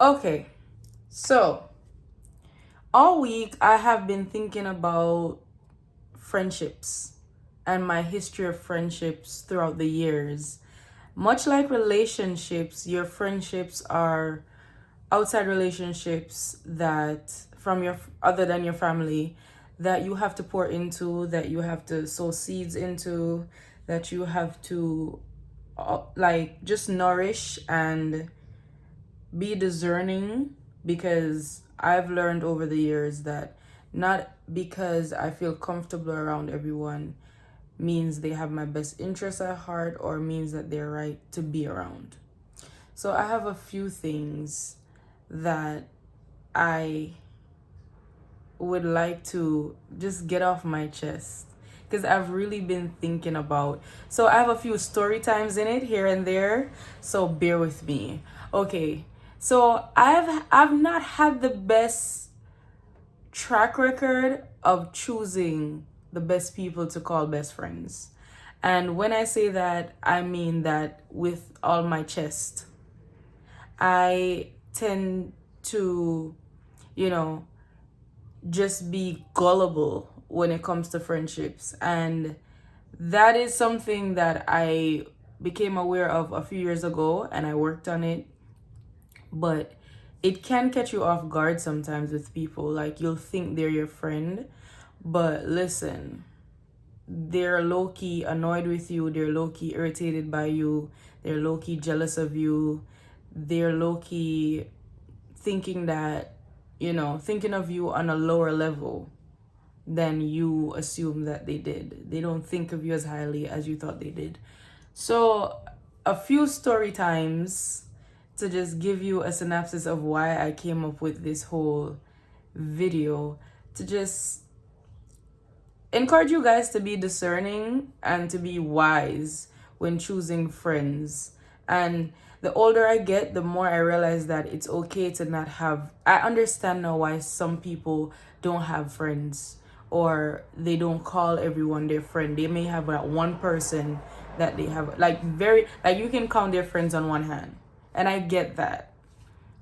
Okay, so all week I have been thinking about friendships and my history of friendships throughout the years. Much like relationships, your friendships are outside relationships that from your other than your family that you have to pour into, that you have to sow seeds into, that you have to like just nourish and be discerning, because I've learned over the years that not because I feel comfortable around everyone means they have my best interests at heart or means that they're right to be around. So I have a few things that I would like to just get off my chest because I've really been thinking about. So I have a few story times in it here and there, so bear with me. Okay. So I've not had the best track record of choosing the best people to call best friends. And when I say that, I mean that with all my chest. I tend to, you know, just be gullible when it comes to friendships. And that is something that I became aware of a few years ago and I worked on it. But it can catch you off guard sometimes with people. Like you'll think they're your friend, but listen, they're low key annoyed with you, they're low key irritated by you, they're low key jealous of you, they're low key thinking that, thinking of you on a lower level than you assume that they did. They don't think of you as highly as you thought they did. So, a few story times to just give you a synopsis of why I came up with this whole video, to just encourage you guys to be discerning and to be wise when choosing friends. And the older I get, the more I realize that it's okay to not have. I understand now why some people don't have friends or they don't call everyone their friend. They may have that one person that they have, like, very, like, you can count their friends on one hand. And I get that.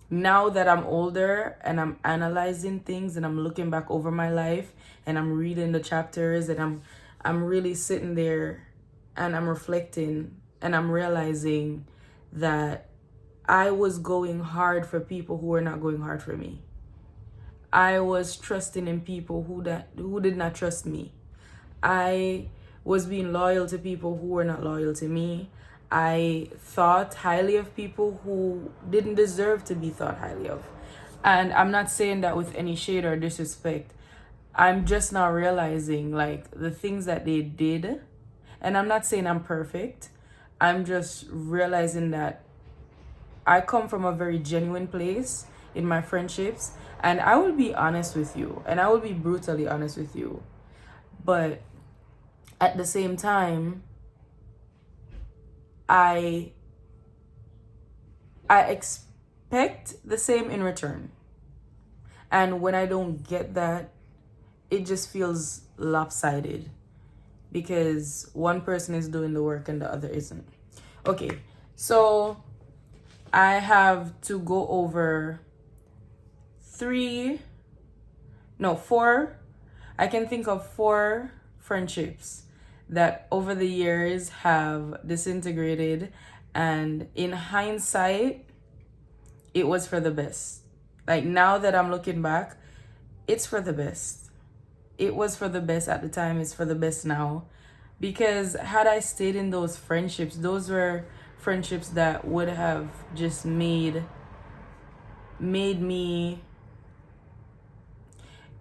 Now that I'm older and I'm analyzing things and I'm looking back over my life and I'm reading the chapters and I'm really sitting there and I'm reflecting and I'm realizing that I was going hard for people who were not going hard for me. I was trusting in people who did not trust me. I was being loyal to people who were not loyal to me. I thought highly of people who didn't deserve to be thought highly of. And I'm not saying that with any shade or disrespect. I'm just now realizing like the things that they did. And I'm not saying I'm perfect. I'm just realizing that I come from a very genuine place in my friendships. And I will be honest with you. And I will be brutally honest with you. But at the same time, I I expect the same in return. And when I don't get that, it just feels lopsided because one person is doing the work and the other isn't. Okay, so I have to go over three, no, four. I can think of four friendships that over the years have disintegrated, and in hindsight, it was for the best. Like now that I'm looking back, it's for the best. It was for the best at the time, it's for the best now. Because had I stayed in those friendships, those were friendships that would have just made me,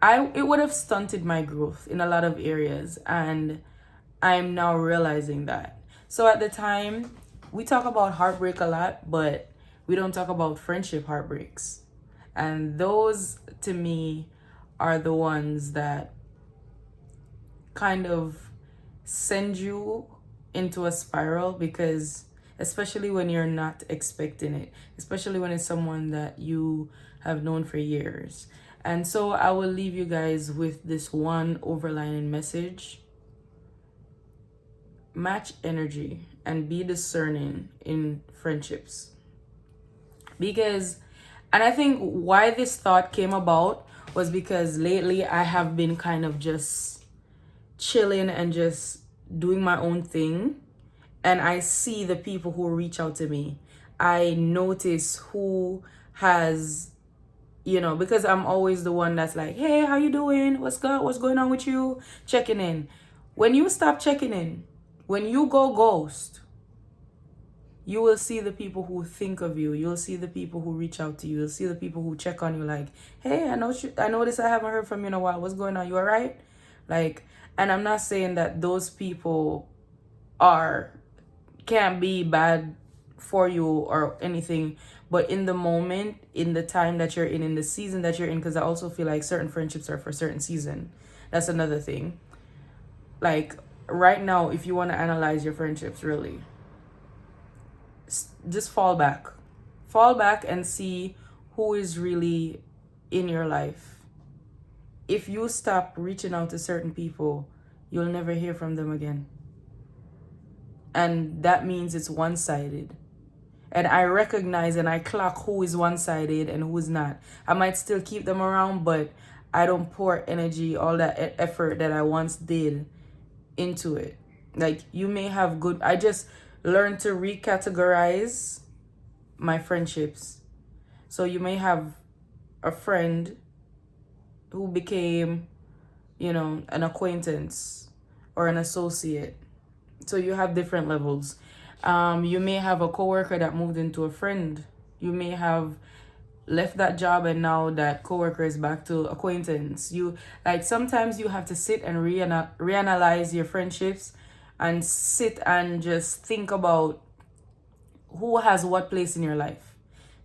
it would have stunted my growth in a lot of areas, and I'm now realizing that. So at the time, we talk about heartbreak a lot, but we don't talk about friendship heartbreaks. And those to me are the ones that kind of send you into a spiral, because especially when you're not expecting it, especially when it's someone that you have known for years. And so I will leave you guys with this one overlining message: match energy and be discerning in friendships. Because And I think why this thought came about was because lately I have been kind of just chilling and just doing my own thing. And I see the people who reach out to me. I notice who has, because I'm always the one that's like, hey, how you doing? What's going on with you? Checking in. When you stop checking in, when you go ghost, you will see the people who think of you. You'll see the people who reach out to you. You'll see the people who check on you like, hey, I noticed I haven't heard from you in a while. What's going on? You all right? Like, and I'm not saying that those people are can't be bad for you or anything, but in the moment, in the time that you're in the season that you're in, because I also feel like certain friendships are for certain season. That's another thing. Like right now, if you want to analyze your friendships, really, just fall back and see who is really in your life. If you stop reaching out to certain people, you'll never hear from them again. And that means it's one-sided. And I recognize and I clock who is one-sided and who is not. I might still keep them around, but I don't pour energy, all that effort that I once did into it. Like you may have good, I just learned to recategorize my friendships. So you may have a friend who became, an acquaintance or an associate. So you have different levels. You may have a coworker that moved into a friend. You may have left that job and now that coworker is back to acquaintance. You like sometimes you have to sit and reanalyze your friendships and sit and just think about who has what place in your life,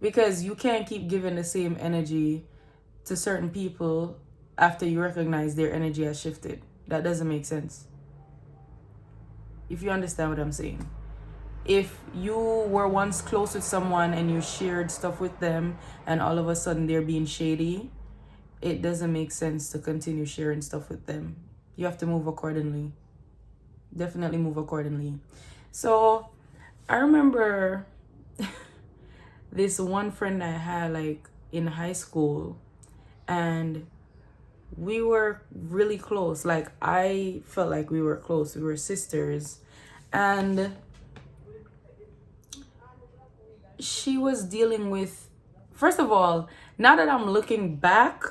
because you can't keep giving the same energy to certain people after you recognize their energy has shifted. That doesn't make sense. If you understand what I'm saying. If you were once close with someone and you shared stuff with them and all of a sudden they're being shady, it doesn't make sense to continue sharing stuff with them. You have to move accordingly. Definitely move accordingly. So I remember this one friend I had like in high school, and we were really close. Like I felt like we were close. We were sisters. And she was dealing with, first of all, now that I'm looking back,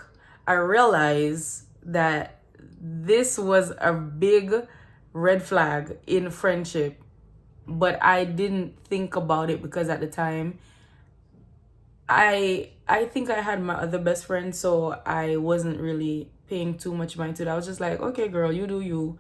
I realize that this was a big red flag in friendship, but I didn't think about it because at the time I think I had my other best friend, so I wasn't really paying too much mind to it. I was just like, okay girl, you do you.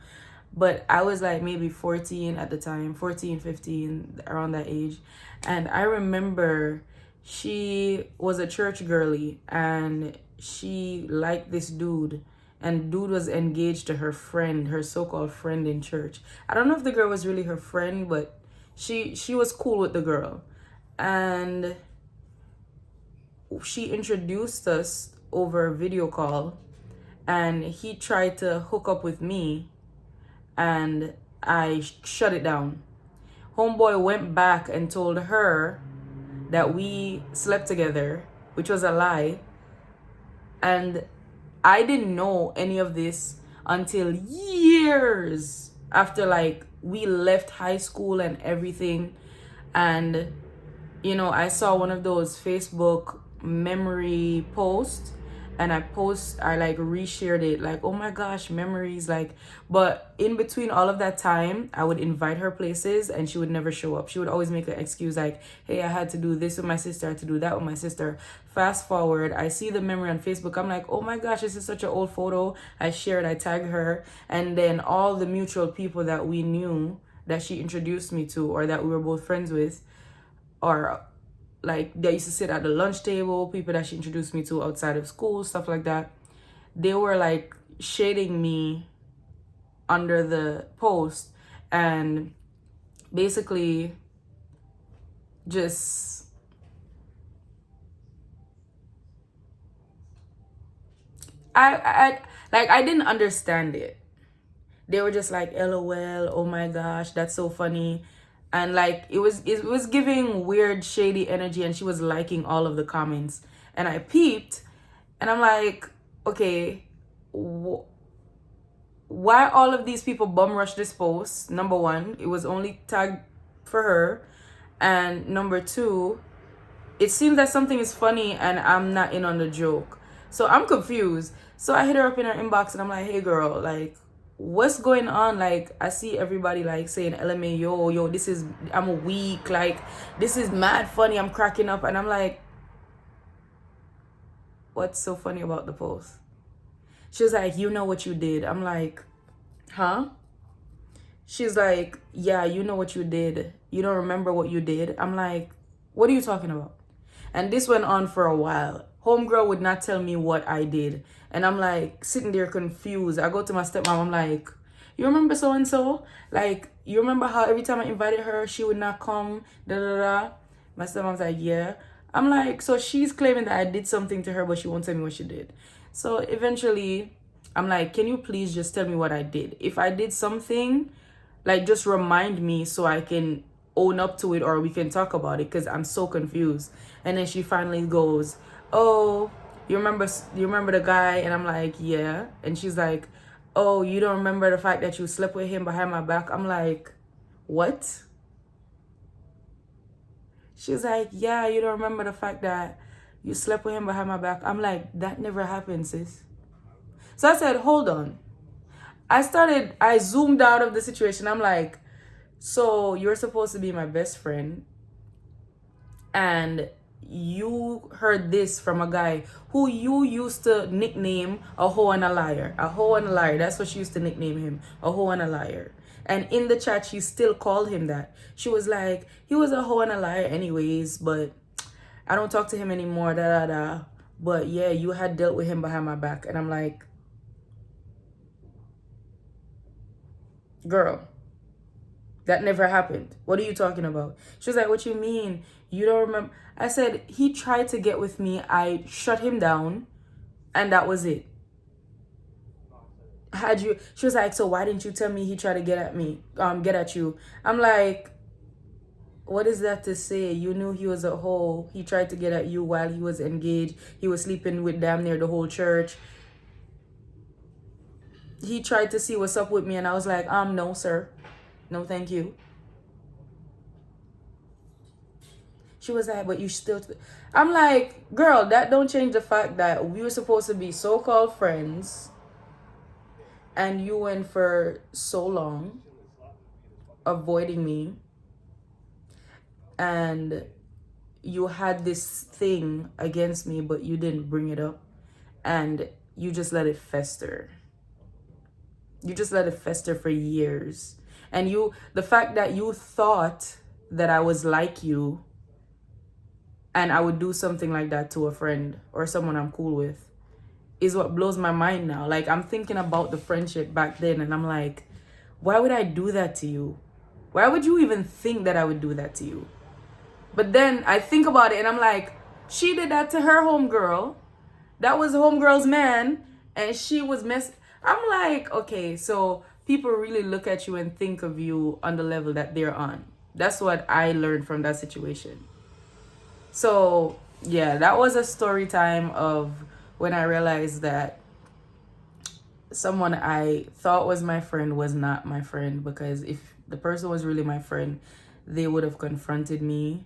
But I was like maybe 14 at the time, 14, 15, around that age. And I remember she was a church girly and she liked this dude. And dude was engaged to her friend, her so-called friend in church. I don't know if the girl was really her friend, but she was cool with the girl. And she introduced us over a video call, and he tried to hook up with me and I shut it down. Homeboy went back and told her that we slept together, which was a lie. And I didn't know any of this until years after, like, we left high school and everything. And, I saw one of those Facebook memory posts, and I like reshared it, like, oh my gosh, memories, like. But in between all of that time, I would invite her places and she would never show up. She would always make an excuse like, hey, I had to do this with my sister, I had to do that with my sister. Fast forward, I see the memory on Facebook. I'm like, oh my gosh, this is such an old photo. I shared, I tagged her, and then all the mutual people that we knew that she introduced me to or that we were both friends with, or like they used to sit at the lunch table, people that she introduced me to outside of school, stuff like that, they were like shading me under the post and basically just I didn't understand it. They were just like, LOL, oh my gosh, that's so funny. and like it was giving weird shady energy, and she was liking all of the comments, and I peeped, and I'm like, okay, why all of these people bum rush this post? Number one, it was only tagged for her, and number two, it seems that something is funny and I'm not in on the joke. So I'm confused. So I hit her up in her inbox and I'm like, hey girl, like, what's going on? Like, I see everybody like saying LMA, yo, this is, I'm weak. Like, this is mad funny. I'm cracking up. And I'm like, what's so funny about the post? She was like, you know what you did. I'm like, huh? She's like, yeah, you know what you did. You don't remember what you did. I'm like, what are you talking about? And this went on for a while. Homegirl would not tell me what I did. And I'm like sitting there confused. I go to my stepmom. I'm like, you remember so and so? Like, you remember how every time I invited her, she would not come? Da da da. My stepmom's like, yeah. I'm like, so she's claiming that I did something to her, but she won't tell me what she did. So eventually, I'm like, can you please just tell me what I did? If I did something, like, just remind me so I can own up to it, or we can talk about it, because I'm so confused. And then she finally goes, oh, you remember the guy? And I'm like, yeah. And she's like, oh, you don't remember the fact that you slept with him behind my back? I'm like, what? She's like, yeah, you don't remember the fact that you slept with him behind my back? I'm like, that never happened, sis. So I said, hold on. I zoomed out of the situation. I'm like, so you're supposed to be my best friend, and you heard this from a guy who you used to nickname a hoe and a liar. A hoe and a liar. That's what she used to nickname him. A hoe and a liar. And in the chat, she still called him that. She was like, he was a hoe and a liar anyways, but I don't talk to him anymore, da da da. But yeah, you had dealt with him behind my back. And I'm like, girl, that never happened. What are you talking about? She was like, what you mean? You don't remember? I said, he tried to get with me. I shut him down, and that was it. She was like, so why didn't you tell me he tried to get at me, get at you? I'm like, what is that to say? You knew he was a hoe. He tried to get at you while he was engaged. He was sleeping with damn near the whole church. He tried to see what's up with me, and I was like, no, sir. No, thank you. She was like, but you still... I'm like, girl, that don't change the fact that we were supposed to be so-called friends, and you went for so long avoiding me, and you had this thing against me, but you didn't bring it up, and you just let it fester. You just let it fester for years. And the fact that you thought that I was like you, and I would do something like that to a friend or someone I'm cool with, is what blows my mind now. Like, I'm thinking about the friendship back then, and I'm like, why would I do that to you? Why would you even think that I would do that to you? But then I think about it, and I'm like, she did that to her homegirl. That was homegirl's man, and she was I'm like, okay, so people really look at you and think of you on the level that they're on. That's what I learned from that situation. So yeah, that was a story time of when I realized that someone I thought was my friend was not my friend, because if the person was really my friend, they would have confronted me,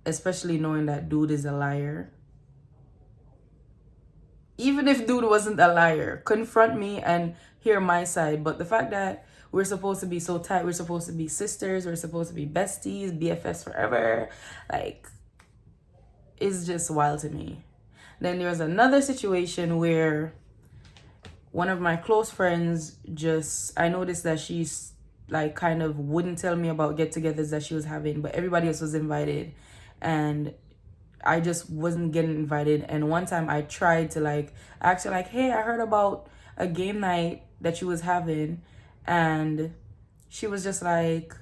especially knowing that dude is a liar. Even if dude wasn't a liar, confront me and hear my side. But the fact that we're supposed to be so tight, we're supposed to be sisters, we're supposed to be besties, BFFs forever, like, it's just wild to me. Then there was another situation where one of my close friends I noticed that she's like kind of wouldn't tell me about get-togethers that she was having, but everybody else was invited, and I just wasn't getting invited. And one time I tried to like ask her like, hey, I heard about a game night that she was having, and she was just like,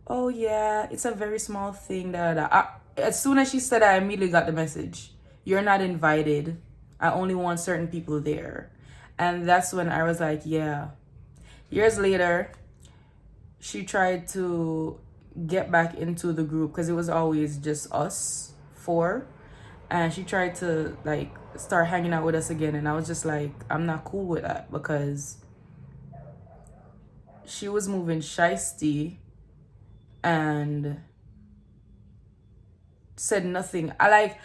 oh yeah, it's a very small thing. As soon as she said that, I immediately got the message, you're not invited. I only want certain people there. And that's when I was like, yeah. Years later, she tried to get back into the group because it was always just us four, and she tried to like start hanging out with us again, and I was just like, I'm not cool with that because she was moving shisty and said nothing. I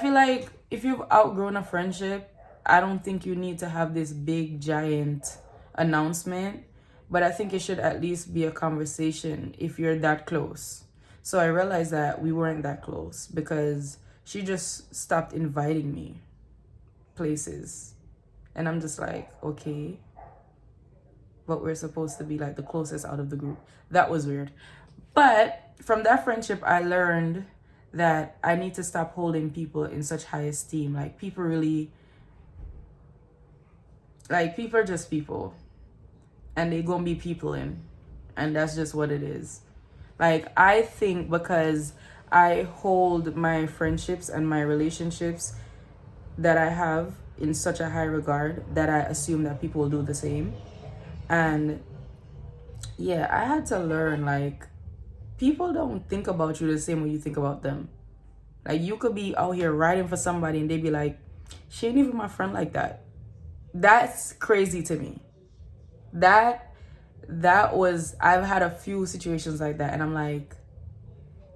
feel like if you've outgrown a friendship, I don't think you need to have this big giant announcement, but I think it should at least be a conversation if you're that close. So I realized that we weren't that close because she just stopped inviting me places. And I'm just like, okay, but we're supposed to be like the closest out of the group. That was weird. But from that friendship, I learned that I need to stop holding people in such high esteem. Like people are just people, and they gonna be peopling, and that's just what it is. Like I think because I hold my friendships and my relationships that I have in such a high regard that I assume that people will do the same. And yeah, I had to learn like people don't think about you the same way you think about them. Like you could be out here riding for somebody and they be like, she ain't even my friend like that. That's crazy to me. That was, I've had a few situations like that, and I'm like,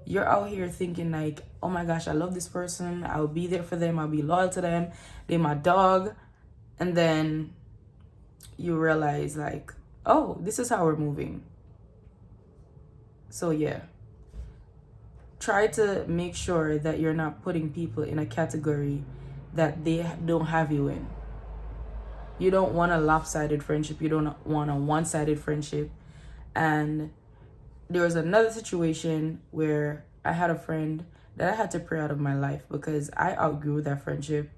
you're out here thinking like, oh my gosh, I love this person, I'll be there for them, I'll be loyal to them, they're my dog. And then you realize like, oh, this is how we're moving. So yeah, try to make sure that you're not putting people in a category that they don't have you in. You don't want a lopsided friendship. You don't want a one-sided friendship. And there was another situation where I had a friend that I had to pray out of my life because I outgrew that friendship.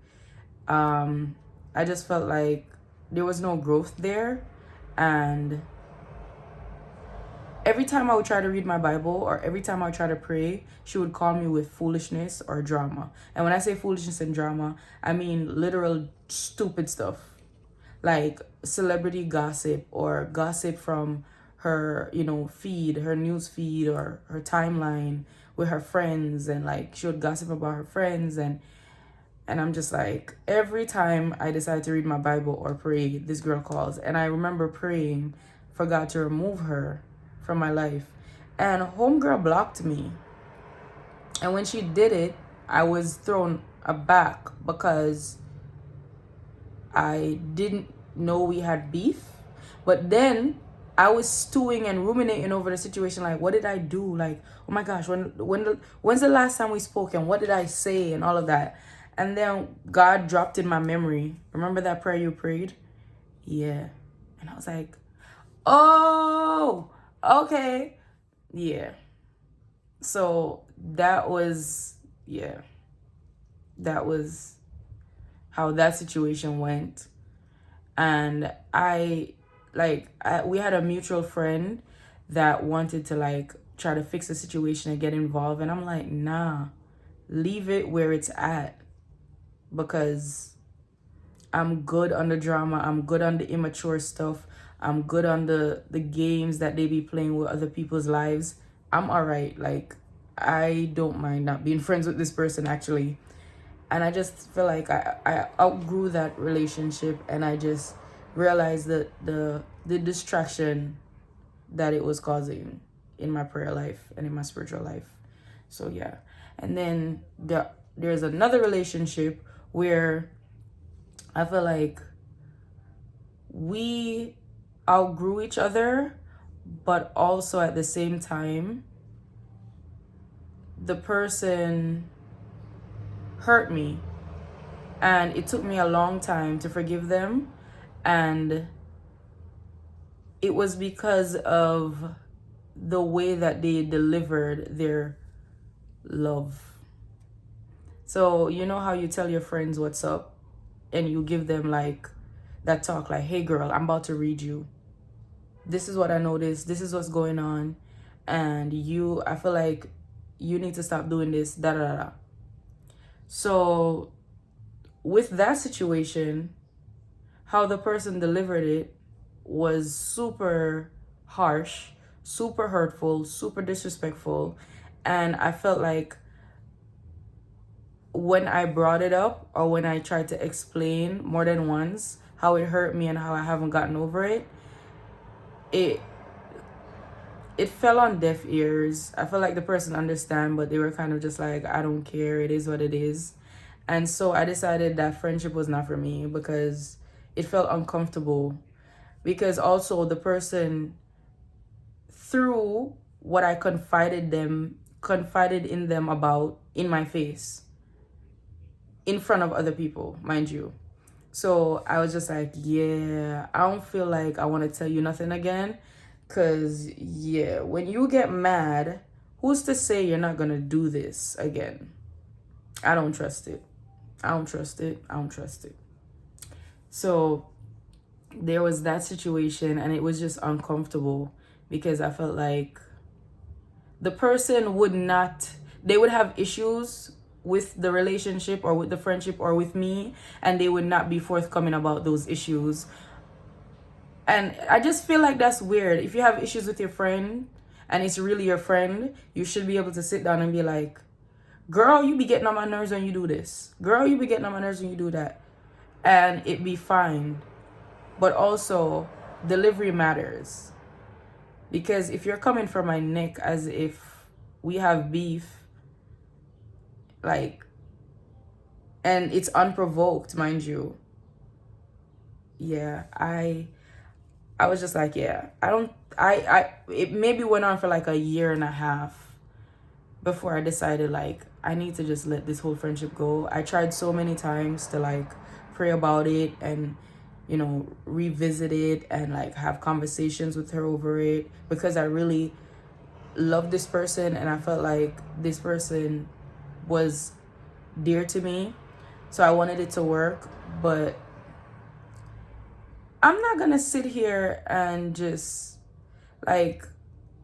I just felt like there was no growth there. And every time I would try to read my Bible or every time I would try to pray, she would call me with foolishness or drama. And when I say foolishness and drama, I mean literal stupid stuff. Like celebrity gossip or gossip from her, feed, her news feed or her timeline with her friends, and like she would gossip about her friends, and I'm just like, every time I decide to read my Bible or pray, this girl calls. And I remember praying for God to remove her from my life. And homegirl blocked me. And when she did it, I was thrown aback because I didn't know we had beef. But then I was stewing and ruminating over the situation. Like, what did I do? Like, oh my gosh, when's the last time we spoke and what did I say and all of that? And then God dropped in my memory. Remember that prayer you prayed? Yeah. And I was like, oh, okay. Yeah. So that was how that situation went. And we had a mutual friend that wanted to like try to fix the situation and get involved, and I'm like, nah, leave it where it's at, because I'm good on the drama, I'm good on the immature stuff, I'm good on the games that they be playing with other people's lives. I'm all right. Like, I don't mind not being friends with this person actually. And I just feel like I outgrew that relationship, and I just realized that the distraction that it was causing in my prayer life and in my spiritual life. So yeah. And then there's another relationship where I feel like we outgrew each other, but also at the same time, the person hurt me, and it took me a long time to forgive them. And it was because of the way that they delivered their love. So you know how you tell your friends what's up and you give them like that talk, like, hey girl, I'm about to read you, this is what I noticed, this is what's going on, and I feel like you need to stop doing this, da da da. So with that situation, how the person delivered it was super harsh, super hurtful, super disrespectful. And I felt like when I brought it up or when I tried to explain more than once how it hurt me and how I haven't gotten over it, it it fell on deaf ears. I felt like the person understand, but they were kind of just like, I don't care, it is what it is. And so I decided that friendship was not for me because it felt uncomfortable. Because also the person, through what I confided in them about in my face, in front of other people, mind you. So I was just like, yeah, I don't feel like I want to tell you nothing again. Because, yeah, when you get mad, who's to say you're not going to do this again? I don't trust it. I don't trust it. I don't trust it. So there was that situation, and it was just uncomfortable because I felt like the person they would have issues with the relationship or with the friendship or with me, and they would not be forthcoming about those issues. And I just feel like that's weird. If you have issues with your friend and it's really your friend, you should be able to sit down and be like, girl, you be getting on my nerves when you do this. Girl, you be getting on my nerves when you do that. And it be fine. But also, delivery matters. Because if you're coming for my neck as if we have beef, like, and it's unprovoked, mind you. Yeah, I was just like, yeah, it maybe went on for like a year and a half before I decided like I need to just let this whole friendship go. I tried so many times to like pray about it and, you know, revisit it and like have conversations with her over it because I really love this person and I felt like this person was dear to me. So I wanted it to work, but I'm not gonna sit here and just like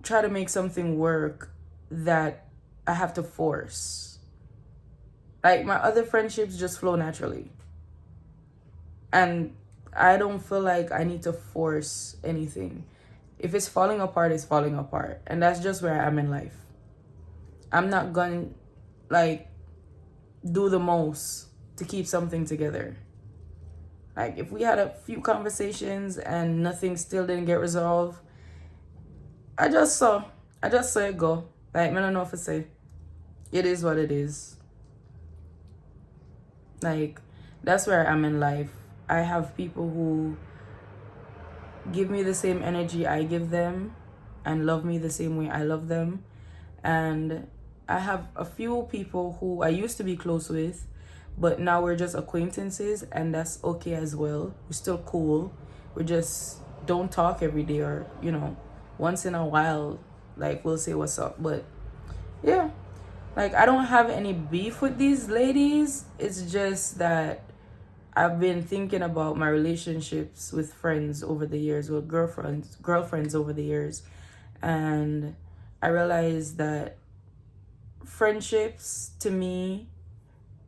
try to make something work that I have to force. Like my other friendships just flow naturally. And I don't feel like I need to force anything. If it's falling apart, it's falling apart. And that's just where I am in life. I'm not gonna like do the most to keep something together. Like if we had a few conversations and nothing still didn't get resolved, I just saw it go. Like I don't know if to say. It is what it is. Like that's where I'm in life. I have people who give me the same energy I give them and love me the same way I love them. And I have a few people who I used to be close with, but now we're just acquaintances, and that's okay as well. We're still cool. We just don't talk every day, or, you know, once in a while, like we'll say what's up. But yeah, like I don't have any beef with these ladies. It's just that I've been thinking about my relationships with friends over the years, with girlfriends over the years. And I realized that friendships to me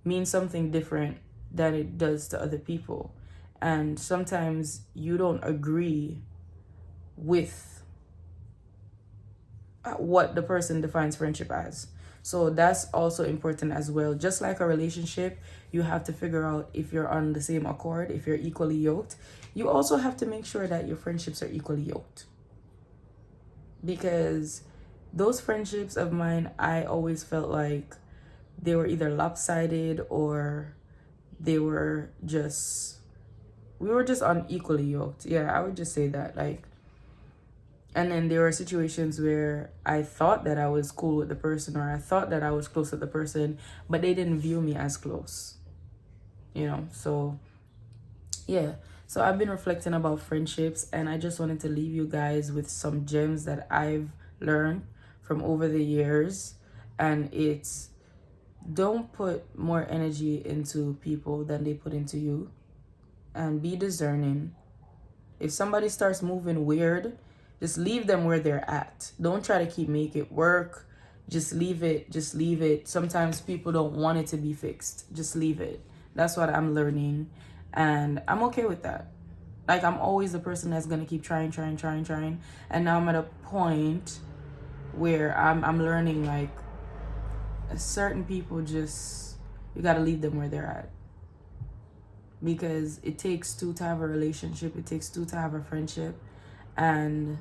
mean something different than it does to other people. And sometimes you don't agree with what the person defines friendship as. So that's also important as well. Just like a relationship, you have to figure out if you're on the same accord, if you're equally yoked. You also have to make sure that your friendships are equally yoked. Because those friendships of mine, I always felt like they were either lopsided or we were just unequally yoked. Yeah, I would just say that. Like, and then there were situations where I thought that I was cool with the person or I thought that I was close with the person, but they didn't view me as close. You know, so yeah. So I've been reflecting about friendships, and I just wanted to leave you guys with some gems that I've learned from over the years. And it's, don't put more energy into people than they put into you, and be discerning. If somebody starts moving weird, just leave them where they're at. Don't try to make it work. Just leave it. Sometimes people don't want it to be fixed. Just leave it. That's what I'm learning, and I'm okay with that. Like, I'm always the person that's gonna keep trying. And now I'm at a point where I'm learning, like, certain people just, you gotta leave them where they're at. Because it takes two to have a relationship, it takes two to have a friendship. And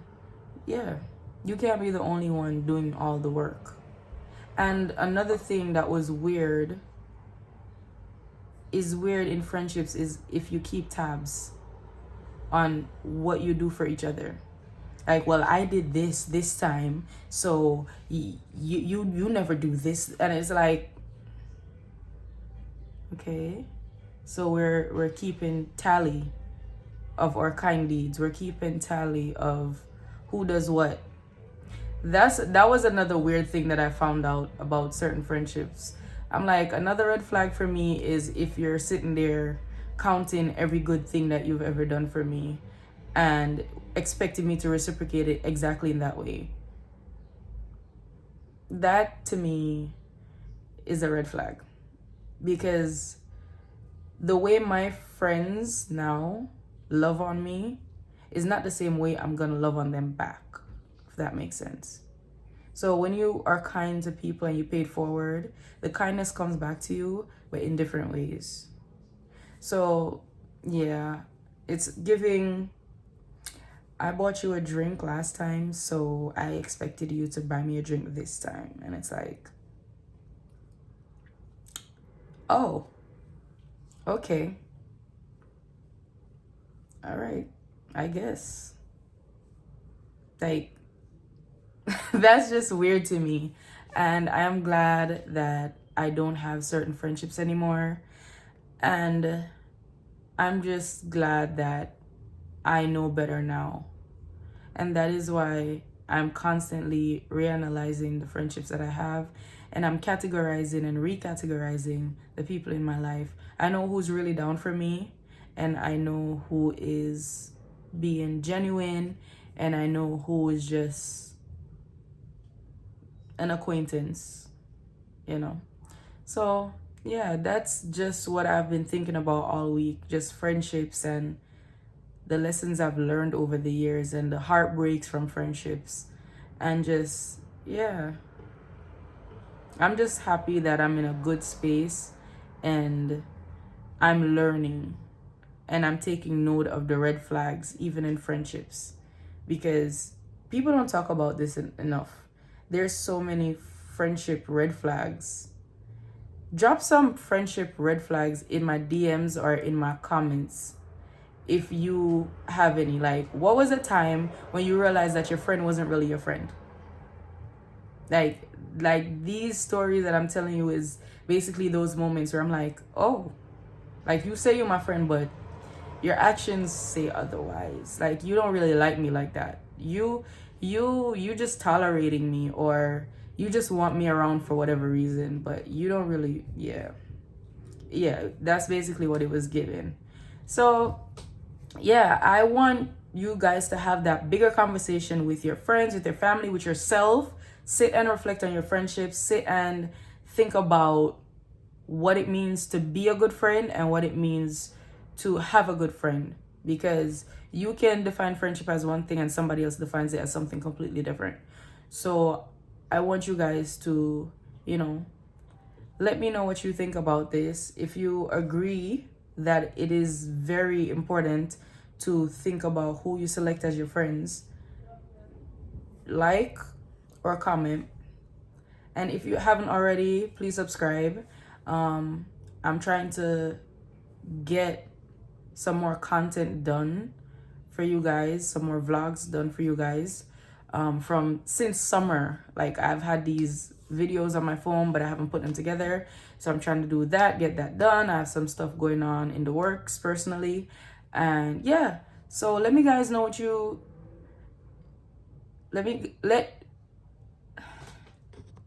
yeah, you can't be the only one doing all the work. And another thing that was weird in friendships is if you keep tabs on what you do for each other. Like, well, I did this time, so you never do this. And it's like, okay, so we're keeping tally of our kind deeds, we're keeping tally of who does what. That was another weird thing that I found out about certain friendships. I'm like, another red flag for me is if you're sitting there counting every good thing that you've ever done for me and expecting me to reciprocate it exactly in that way. That to me is a red flag, because the way my friends now love on me is not the same way I'm gonna love on them back, if that makes sense. So when you are kind to people and you pay it forward, the kindness comes back to you, but in different ways. So yeah, it's giving, I bought you a drink last time, so I expected you to buy me a drink this time. And it's like, oh, okay. All right, I guess. Like, that's just weird to me. And I am glad that I don't have certain friendships anymore. And I'm just glad that I know better now. And that is why I'm constantly reanalyzing the friendships that I have. And I'm categorizing and recategorizing the people in my life. I know who's really down for me. And I know who is being genuine. And I know who is just an acquaintance, you know. So yeah, that's just what I've been thinking about all week. Just friendships and the lessons I've learned over the years and the heartbreaks from friendships. And just, yeah, I'm just happy that I'm in a good space and I'm learning and I'm taking note of the red flags even in friendships, because people don't talk about this enough. There's so many friendship red flags. Drop some friendship red flags in my DMs or in my comments if you have any. Like, what was a time when you realized that your friend wasn't really your friend? Like these stories that I'm telling you is basically those moments where I'm like, oh, like, you say you're my friend, but your actions say otherwise. Like, you don't really like me like that. You just tolerating me, or you just want me around for whatever reason, but you don't really, yeah, that's basically what it was given. So yeah, I want you guys to have that bigger conversation with your friends, with your family, with yourself. Sit and reflect on your friendships. Sit and think about what it means to be a good friend and what it means to have a good friend, because you can define friendship as one thing and somebody else defines it as something completely different. So I want you guys to, let me know what you think about this. If you agree that it is very important to think about who you select as your friends, like or comment. And if you haven't already, please subscribe. I'm trying to get some more content done for you guys, some more vlogs done for you guys. From since summer, like, I've had these videos on my phone, but I haven't put them together. So I'm trying to do that, get that done. I have some stuff going on in the works personally. And yeah, so let me guys know what you, let